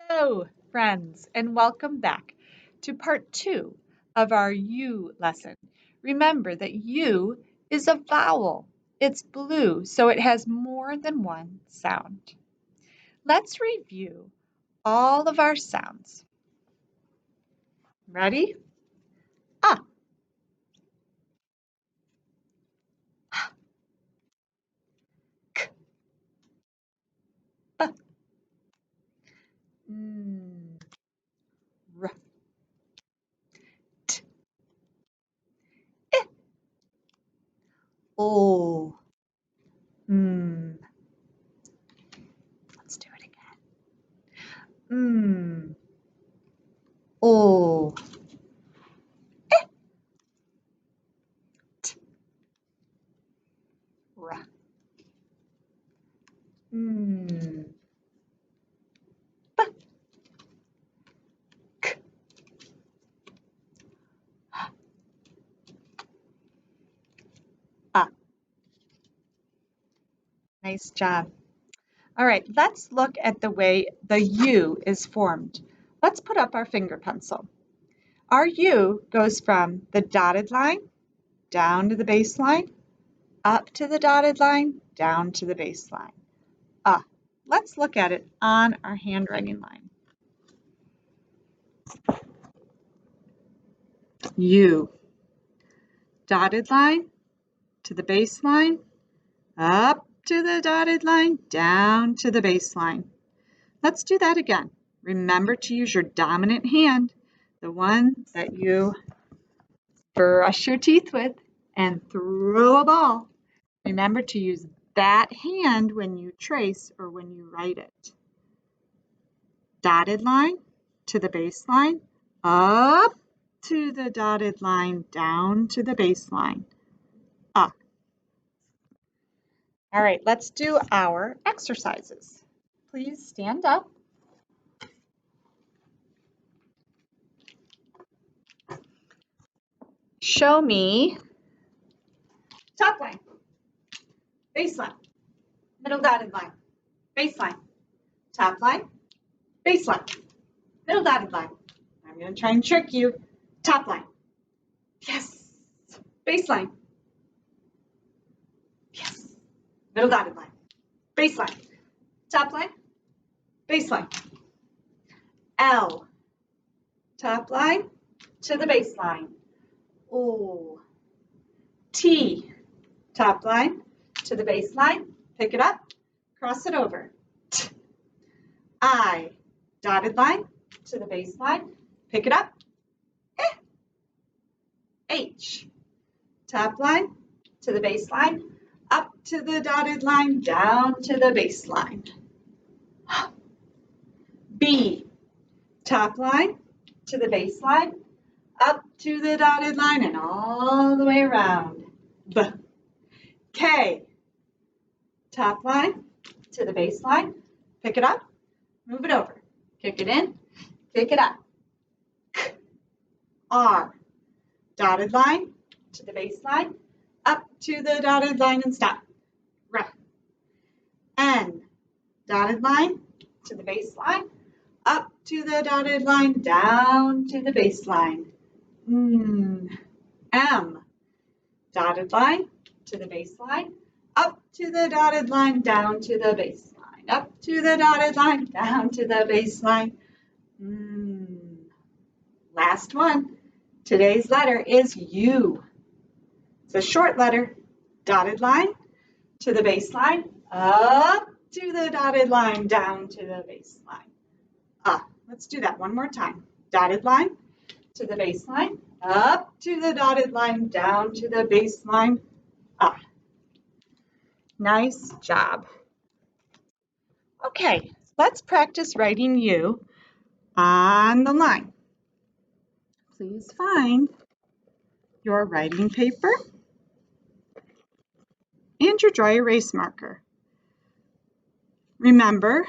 Hello, friends, and welcome back to part 2 of our U lesson. Remember that U is a vowel. It's blue, so it has more than one sound. Let's review all of our sounds. Ready? Ah, k, b, n, r, t, I, o, m. Let's do it again. M, o, I, t, r, m, b, k, ah. Nice job. All right, let's look at the way the U is formed. Let's put up our finger pencil. Our U goes from the dotted line down to the baseline, up to the dotted line, down to the baseline. Let's look at it on our handwriting line. U, dotted line to the baseline, up to the dotted line, down to the baseline. Let's do that again. Remember to use your dominant hand, the one that you brush your teeth with and throw a ball. Remember to use that hand when you trace or when you write it. Dotted line to the baseline, up to the dotted line, down to the baseline. Up. All right, let's do our exercises. Please stand up. Show me top line, baseline, middle dotted line, baseline, top line, baseline, middle dotted line. I'm going to try and trick you. Top line. Yes. Baseline. Yes. Middle dotted line. Baseline. Top line. Baseline. L. Top line to the baseline. O. T. Top line to the baseline. Pick it up. Cross it over. T. I. Dotted line to the baseline. Pick it up. Eh. H. Top line to the baseline. Up to the dotted line, down to the baseline. B. Top line to the baseline, up to the dotted line, and all the way around. B. K. Top line to the baseline. Pick it up, move it over. Kick it in, kick it up. K. R. Dotted line to the baseline, up to the dotted line and stop. R. N. Dotted line to the baseline, up to the dotted line, down to the baseline. M. Dotted line to the baseline, up to the dotted line, down to the baseline. Up to the dotted line, down to the baseline. Last one. Today's letter is U. It's a short letter. Dotted line to the baseline, up to the dotted line, down to the baseline. Let's do that one more time. Dotted line to the baseline, up to the dotted line, down to the baseline. Nice job. Okay, let's practice writing U on the line. Please find your writing paper and your dry erase marker. Remember,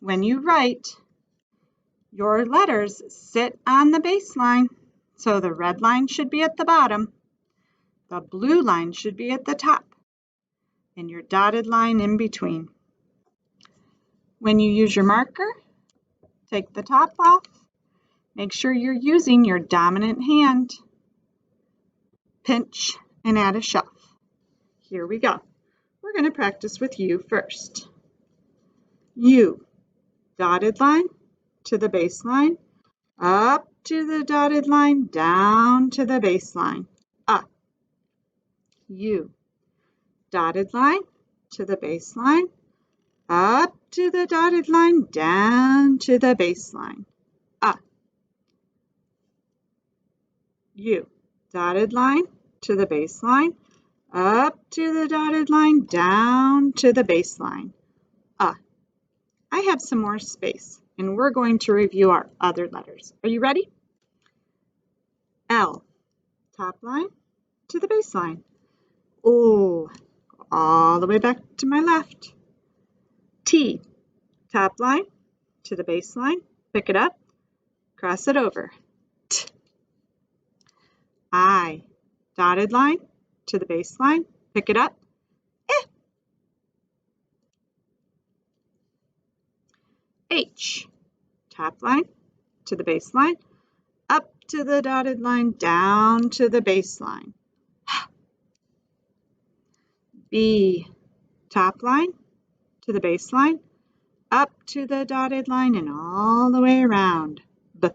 when you write, your letters sit on the baseline, so the red line should be at the bottom, the blue line should be at the top, and your dotted line in between. When you use your marker, take the top off. Make sure you're using your dominant hand. Pinch and add a shove. Here we go. We're going to practice with U first. U, dotted line to the baseline, up to the dotted line, down to the baseline, up. U, dotted line to the baseline, up to the dotted line, down to the baseline, up. U, dotted line to the baseline, up to the dotted line, down to the baseline, up. I have some more space, and we're going to review our other letters. Are you ready? L, top line to the baseline. O, all the way back to my left. T, top line to the baseline. Pick it up, cross it over. T. I, dotted line to the baseline. Pick it up. Eh. H, top line to the baseline. Up to the dotted line, down to the baseline. B, top line to the baseline, up to the dotted line and all the way around. B.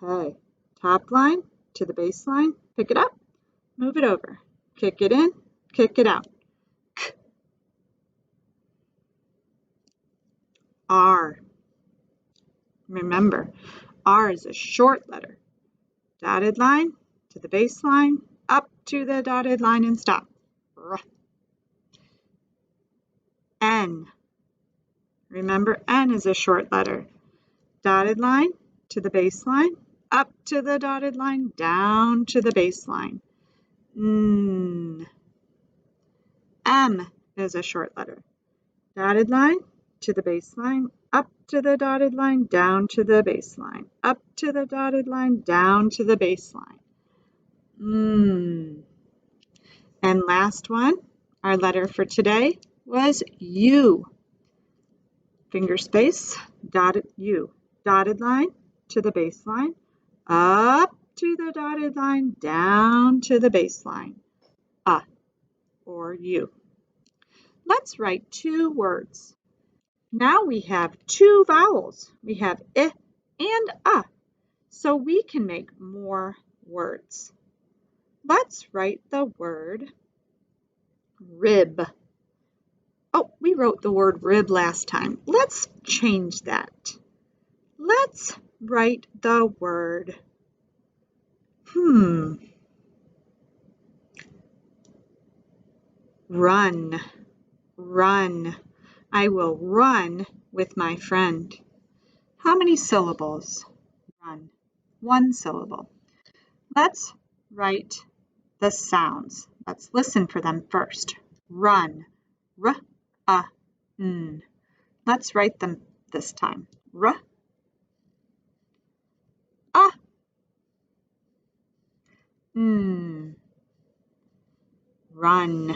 Okay, top line to the baseline, pick it up, move it over, kick it in, kick it out. K. R. Remember, R is a short letter. Dotted line to the baseline, up to the dotted line and stop. R. N. Remember, N is a short letter. Dotted line to the baseline, up to the dotted line, down to the baseline. N. M is a short letter. Dotted line to the baseline, up to the dotted line, down to the baseline, up to the dotted line, down to the baseline. And last one, our letter for today was U. Finger space, dotted U. Dotted line to the baseline, up to the dotted line, down to the baseline. Or U. Let's write two words. Now we have two vowels. We have I and so we can make more words. Let's write the word rib. Oh, we wrote the word rib last time. Let's change that. Let's write the word run. Run. I will run with my friend. How many syllables? Run. One syllable. Let's write the sounds. Let's listen for them first. Run. R, n. Let's write them this time. R, n. Run.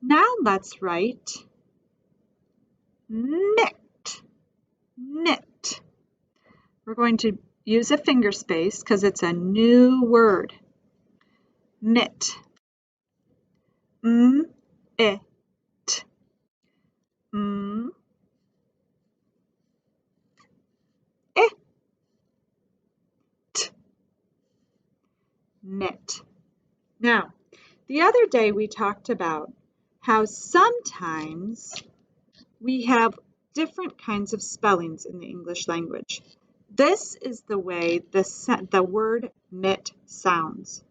Now let's write knit. Knit. We're going to use a finger space because it's a new word. Knit. It. It. Knit. Now, the other day we talked about how sometimes we have different kinds of spellings in the English language. This is the way the word knit sounds,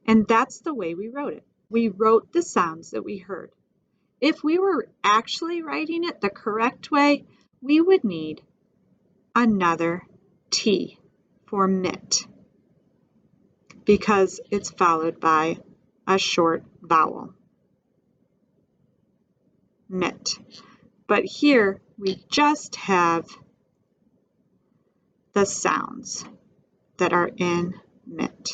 and that's the way we wrote it. We wrote the sounds that we heard. If we were actually writing it the correct way, we would need another T for mit because it's followed by a short vowel. Mit. But here we just have the sounds that are in mit.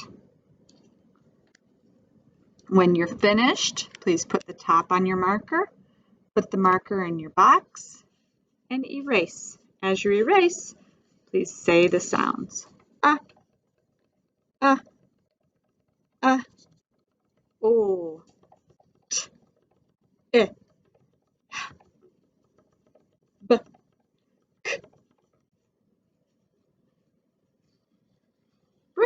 When you're finished, please put the top on your marker, Put the marker in your box and erase. As you erase, please say the sounds. Ah, ah, ah, oh, t, eh, b, k, br,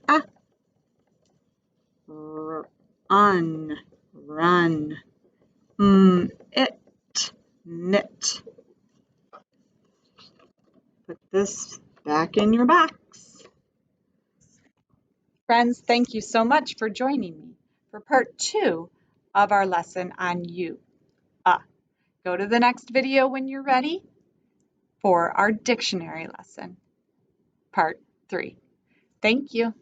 ah, un, run, it, knit. Put this back in your box. Friends, thank you so much for joining me for part 2 of our lesson on you. Go to the next video when you're ready for our dictionary lesson, part 3. Thank you.